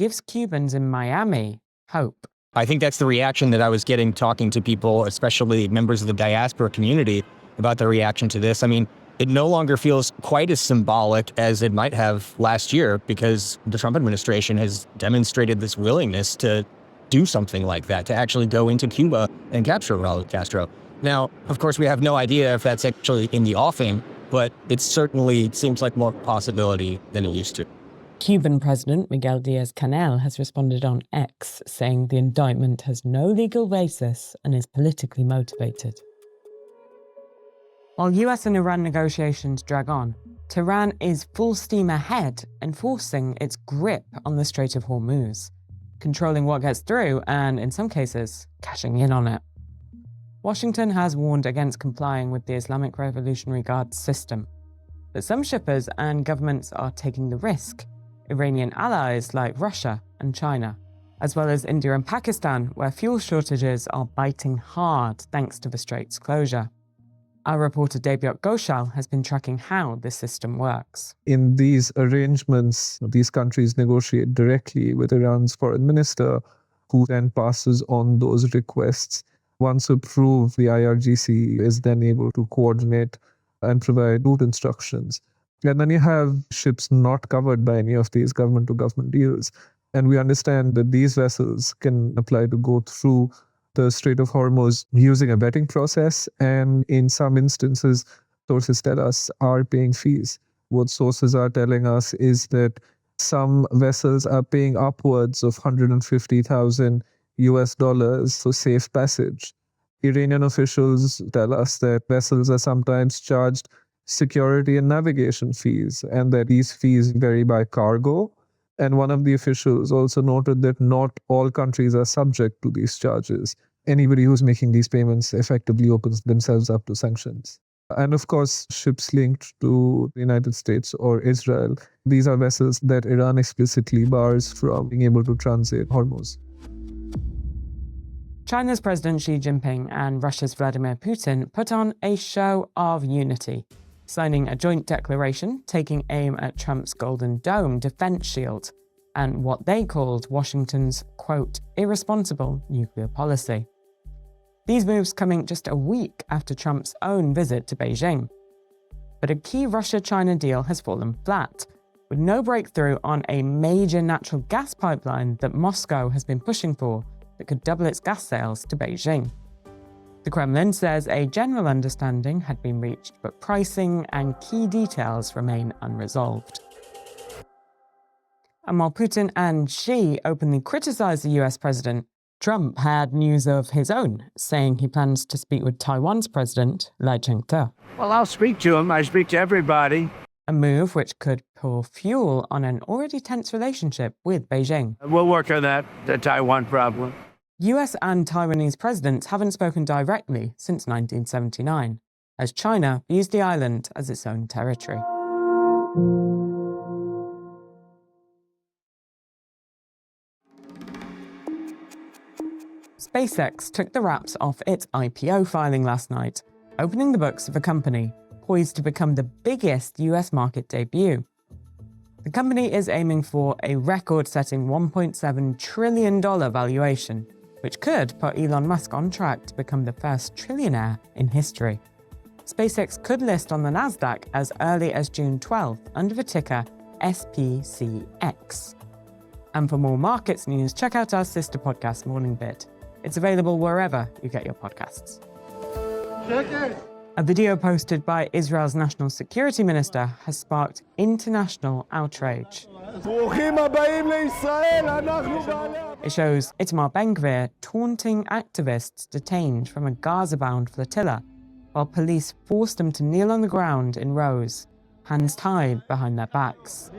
gives Cubans in Miami hope. I think that's the reaction that I was getting talking to people, especially members of the diaspora community, about the reaction to this. I mean, it no longer feels quite as symbolic as it might have last year because the Trump administration has demonstrated this willingness to do something like that, to actually go into Cuba and capture Raul Castro. Now, of course, we have no idea if that's actually in the offing, but it certainly seems like more possibility than it used to. Cuban President Miguel Diaz-Canel has responded on X, saying the indictment has no legal basis and is politically motivated. While US and Iran negotiations drag on, Tehran is full steam ahead, enforcing its grip on the Strait of Hormuz, controlling what gets through and, in some cases, cashing in on it. Washington has warned against complying with the Islamic Revolutionary Guard system, but some shippers and governments are taking the risk. Iranian allies like Russia and China, as well as India and Pakistan, where fuel shortages are biting hard thanks to the strait's closure. Our reporter Devyot Ghoshal has been tracking how this system works. In these arrangements, these countries negotiate directly with Iran's foreign minister, who then passes on those requests. Once approved, the IRGC is then able to coordinate and provide route instructions. And then you have ships not covered by any of these government-to-government deals. And we understand that these vessels can apply to go through the Strait of Hormuz using a vetting process, and in some instances, sources tell us, are paying fees. What sources are telling us is that some vessels are paying upwards of $150,000 for safe passage. Iranian officials tell us that vessels are sometimes charged security and navigation fees, and that these fees vary by cargo. And one of the officials also noted that not all countries are subject to these charges. Anybody who's making these payments effectively opens themselves up to sanctions. And of course, ships linked to the United States or Israel, these are vessels that Iran explicitly bars from being able to transit Hormuz. China's President Xi Jinping and Russia's Vladimir Putin put on a show of unity, signing a joint declaration taking aim at Trump's Golden Dome defense shield and what they called Washington's, quote, irresponsible nuclear policy. These moves coming just a week after Trump's own visit to Beijing. But a key Russia-China deal has fallen flat, with no breakthrough on a major natural gas pipeline that Moscow has been pushing for that could double its gas sales to Beijing. The Kremlin says a general understanding had been reached, but pricing and key details remain unresolved. And while Putin and Xi openly criticized the US president, Trump had news of his own, saying he plans to speak with Taiwan's president, Lai Ching-te. Well, I'll speak to him. I speak to everybody. A move which could pour fuel on an already tense relationship with Beijing. We'll work on that, the Taiwan problem. US and Taiwanese presidents haven't spoken directly since 1979, as China views the island as its own territory. SpaceX took the wraps off its IPO filing last night, opening the books of a company poised to become the biggest US market debut. The company is aiming for a record-setting $1.7 trillion valuation, which could put Elon Musk on track to become the first trillionaire in history. SpaceX could list on the Nasdaq as early as June 12th under the ticker SPCX. And for more markets news, check out our sister podcast, Morning Bit. It's available wherever you get your podcasts. A video posted by Israel's national security minister has sparked international outrage. It shows Itamar Ben-Gvir taunting activists detained from a Gaza-bound flotilla, while police forced them to kneel on the ground in rows, hands tied behind their backs.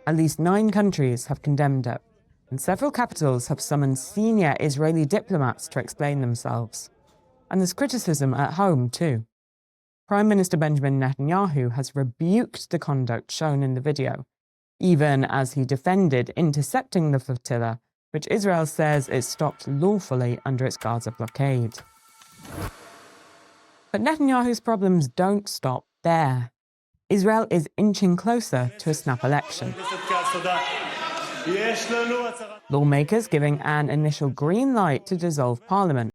At least 9 countries have condemned it, and several capitals have summoned senior Israeli diplomats to explain themselves. And there's criticism at home too. Prime Minister Benjamin Netanyahu has rebuked the conduct shown in the video, even as he defended intercepting the flotilla, which Israel says it stopped lawfully under its Gaza blockade. But Netanyahu's problems don't stop there. Israel is inching closer to a snap election. Lawmakers giving an initial green light to dissolve parliament.